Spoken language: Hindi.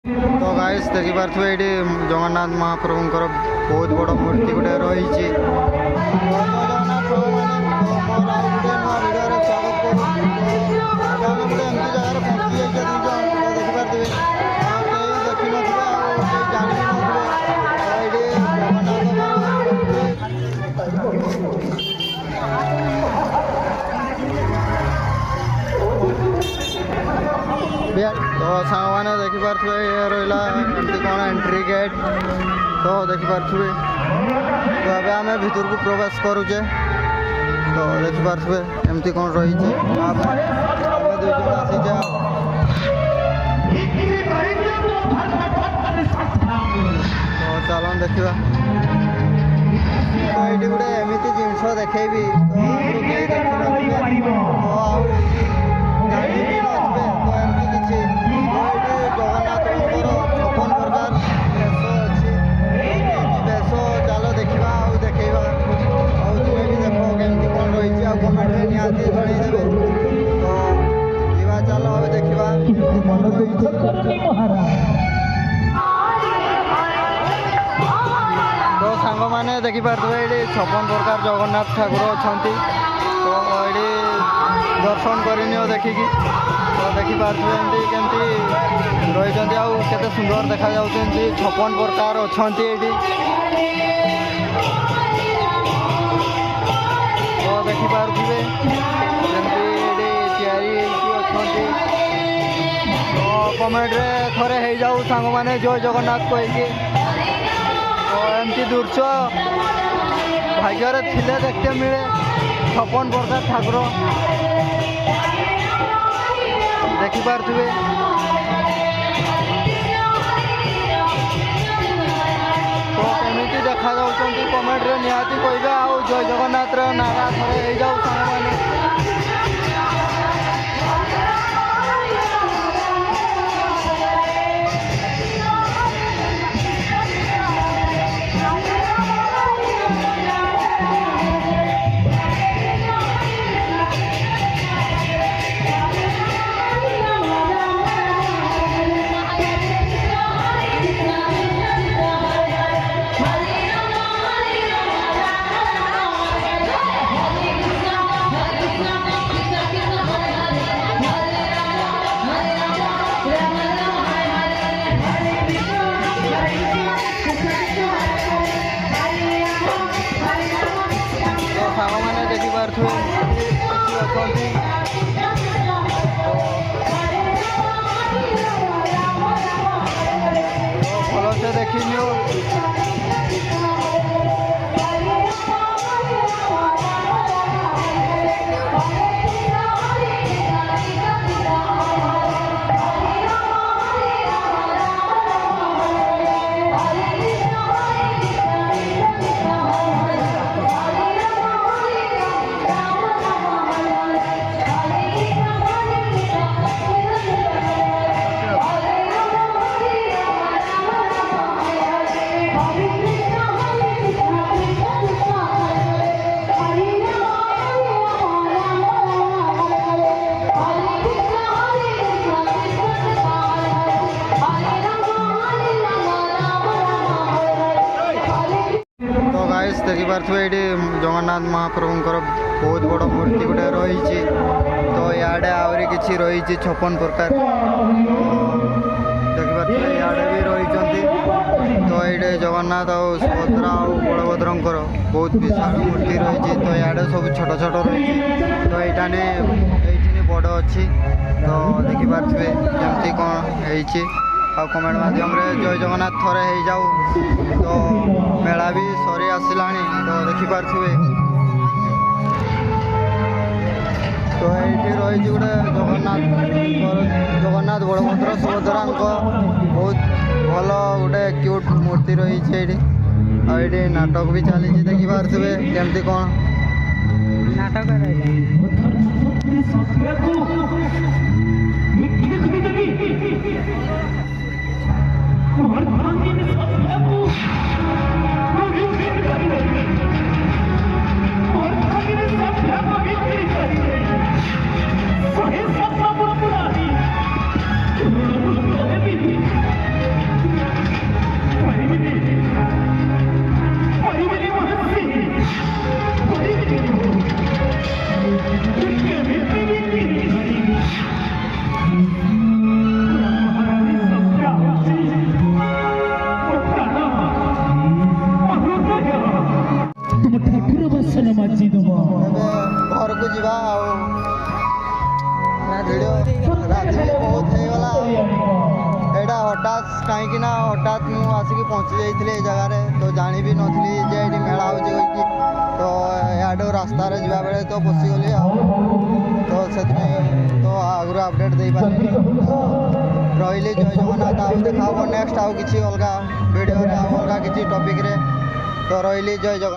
तो गाइस देखिपे ये जगन्नाथ महाप्रभुंर बहुत बड़ मूर्ति गोटे रही जगन्नाथ भिडियो स्वागत करूँ गोटे एमती जगार पहुँची जाइए देखिपे देखी नी जानी भी तो सांग मैंने देखिपे ये रहा एमती कौन एंट्री गेट तो देखिपे तो अभी आम भितर को प्रवेश करुचे तो देखिपे एमती कौन रही दुई जन आसीचे तो चलो देखा तो ये गोटे एमती जिनस देखी तो देखी तो जानी तो एमती किसी जगन्नाथ 56 प्रकार बेश अच्छी बेश चलो देखा देखा तुम्हें भी देख केमती कौन रही कमेंट में निहाती जड़ेदेवे तो जीवा चलो अब देखा कौन रही तो सांग मैंने देखिपे ये 56 प्रकार जगन्नाथ ठाकुर अच्छा तो ये दर्शन करनी देखिकी तो देखिपे एमती केमती रही आते सुंदर देखा 56 प्रकार अच्छा ये तो देखिपे जमी तो कमेंट्रे थोड़े हो जाऊ सांग मैंने जय जगन्नाथ कहीकि तो एमती दृश्य भाग्य थिले देखते मिले 56 प्रकार ठाकुर देखिपे तो केमी देखा कमेंट्रे निहाती कहे आ जय जगन्नाथ नारा थोड़े हो जाऊ सांग मैंने भल से देखी देखिपे ये जगन्नाथ महाप्रभुंर बहुत बड़ मूर्ति गोटे रही तो इे आहरी कि रही 56 प्रकार देखिपे इे भी रही तो ये जगन्नाथ और सुभद्रा और बलभद्र बहुत विशाल मूर्ति रही तो इे सब छोट छोट रही तो ये बड़ अच्छी तो देखिपे जमती कौन हो कमेंट मध्यम जय जगन्नाथ थोड़े हो जाऊ तो मेला भी सरी आसला तो देखिपे तो ये रही गोटे जगन्नाथ बलभद्र सुभद्रा बहुत भल गोटे क्यूट मूर्ति रही ये नाटक भी चली देखिपे केमती कौन नाटक ରାତି ବି ବହୁତ ହେଇଗଲା। ଏଇଟା ହଠାତ୍ କାହିଁକିନା ହଠାତ୍ ମୁଁ ଆସିକି ପହଞ୍ଚି ଯାଇଥିଲି ଏ ଜାଗାରେ, ତ ଜାଣିବି ନଥିଲି ଯେ ଏଇଠି ମେଳା ହେଉଛି କହିକି। ତ ଇଆଡ଼ୁ ରାସ୍ତାରେ ଯିବା ବେଳେ ତ ପଶିଗଲି ଆଉ, ତ ସେଥିପାଇଁ ତ ଆଗରୁ ଅପଡ଼େଟ୍ ଦେଇପାରିଲିନି। ରହିଲି, ଜୟ ଜଗନ୍ନାଥ। ଆଉ ଦେଖା ହେବ ନେକ୍ସଟ ଆଉ କିଛି ଅଲଗା ଭିଡ଼ିଓରେ, ଆଉ ଅଲଗା କିଛି ଟପିକ୍ରେ। ତ ରହିଲି, ଜୟ ଜଗନ୍ନାଥ।